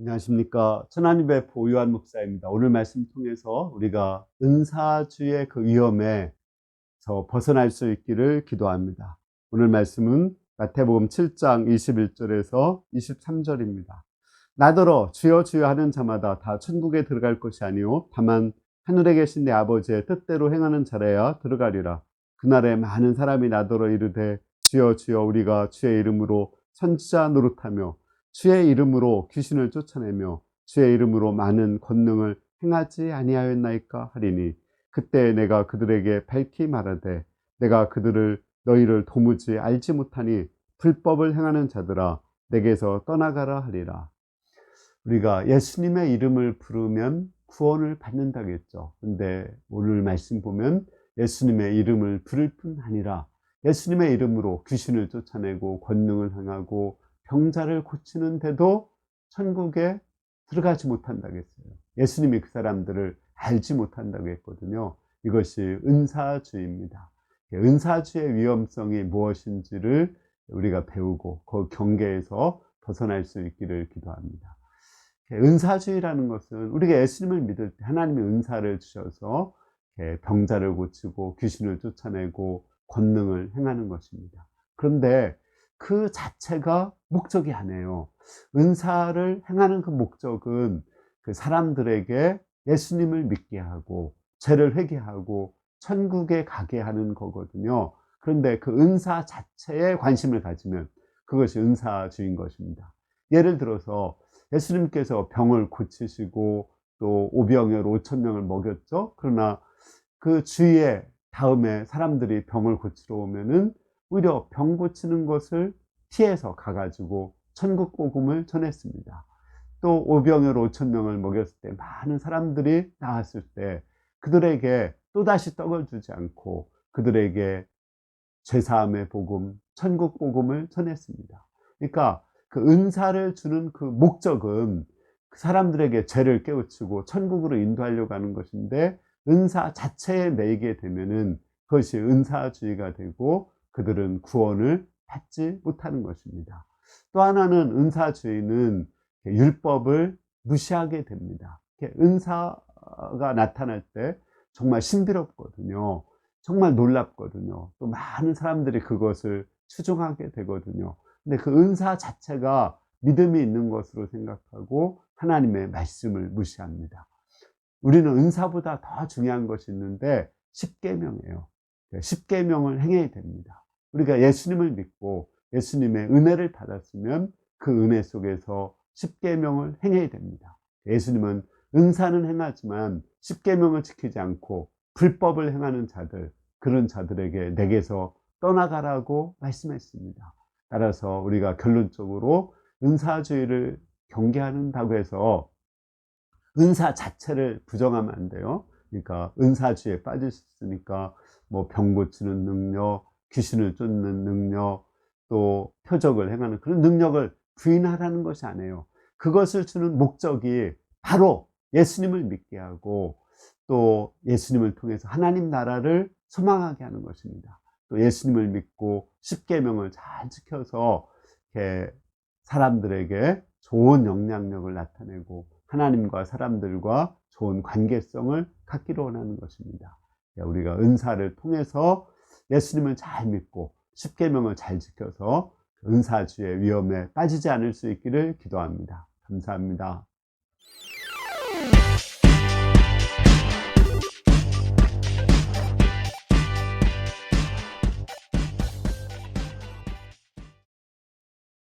안녕하십니까. 천안입의 보유한 목사입니다. 오늘 말씀 통해서 우리가 은사주의 그 위험에서 벗어날 수 있기를 기도합니다. 오늘 말씀은 마태복음 7장 21절에서 23절입니다. 나더러 주여 주여 하는 자마다 다 천국에 들어갈 것이 아니요 다만 하늘에 계신 내 아버지의 뜻대로 행하는 자라야 들어가리라. 그날에 많은 사람이 나더러 이르되 주여 주여 우리가 주의 이름으로 선지자 노릇하며 주의 이름으로 귀신을 쫓아내며 주의 이름으로 많은 권능을 행하지 아니하였나이까 하리니 그때 내가 그들에게 밝히 말하되 내가 너희를 도무지 알지 못하니 불법을 행하는 자들아 내게서 떠나가라 하리라. 우리가 예수님의 이름을 부르면 구원을 받는다겠죠. 근데 오늘 말씀 보면 예수님의 이름을 부를 뿐 아니라 예수님의 이름으로 귀신을 쫓아내고 권능을 행하고 병자를 고치는데도 천국에 들어가지 못한다고 했어요. 예수님이 그 사람들을 알지 못한다고 했거든요. 이것이 은사주의입니다. 은사주의 위험성이 무엇인지를 우리가 배우고 그 경계에서 벗어날 수 있기를 기도합니다. 은사주의라는 것은 우리가 예수님을 믿을 때 하나님의 은사를 주셔서 병자를 고치고 귀신을 쫓아내고 권능을 행하는 것입니다. 그런데 그 자체가 목적이 아니에요. 은사를 행하는 그 목적은 그 사람들에게 예수님을 믿게 하고 죄를 회개하고 천국에 가게 하는 거거든요. 그런데 그 은사 자체에 관심을 가지면 그것이 은사주의인 것입니다. 예를 들어서 예수님께서 병을 고치시고 또 오병이어 5,000명을 먹였죠. 그러나 그 주위에 다음에 사람들이 병을 고치러 오면은 오히려 병 고치는 것을 피해서 가가지고 천국 복음을 전했습니다. 또 오병이어 5,000명을 먹였을 때 많은 사람들이 나왔을 때 그들에게 또다시 떡을 주지 않고 그들에게 죄사함의 복음, 천국 복음을 전했습니다. 그러니까 그 은사를 주는 그 목적은 그 사람들에게 죄를 깨우치고 천국으로 인도하려고 하는 것인데 은사 자체에 매이게 되면은 그것이 은사주의가 되고 그들은 구원을 받지 못하는 것입니다. 또 하나는 은사주의는 율법을 무시하게 됩니다. 은사가 나타날 때 정말 신비롭거든요. 정말 놀랍거든요. 또 많은 사람들이 그것을 추종하게 되거든요. 근데 그 은사 자체가 믿음이 있는 것으로 생각하고 하나님의 말씀을 무시합니다. 우리는 은사보다 더 중요한 것이 있는데 십계명이에요. 십계명을 행해야 됩니다. 우리가 예수님을 믿고 예수님의 은혜를 받았으면 그 은혜 속에서 십계명을 행해야 됩니다. 예수님은 은사는 행하지만 십계명을 지키지 않고 불법을 행하는 자들, 그런 자들에게 내게서 떠나가라고 말씀했습니다. 따라서 우리가 결론적으로 은사주의를 경계한다고 해서 은사 자체를 부정하면 안 돼요. 그러니까 은사주의에 빠질 수 있으니까 뭐 병 고치는 능력, 귀신을 쫓는 능력, 또 표적을 행하는 그런 능력을 부인하라는 것이 아니에요. 그것을 주는 목적이 바로 예수님을 믿게 하고 또 예수님을 통해서 하나님 나라를 소망하게 하는 것입니다. 또 예수님을 믿고 십계명을 잘 지켜서 이렇게 사람들에게 좋은 영향력을 나타내고 하나님과 사람들과 좋은 관계성을 갖기를 원하는 것입니다. 우리가 은사를 통해서 예수님을 잘 믿고 십계명을 잘 지켜서 은사주의 위험에 빠지지 않을 수 있기를 기도합니다. 감사합니다.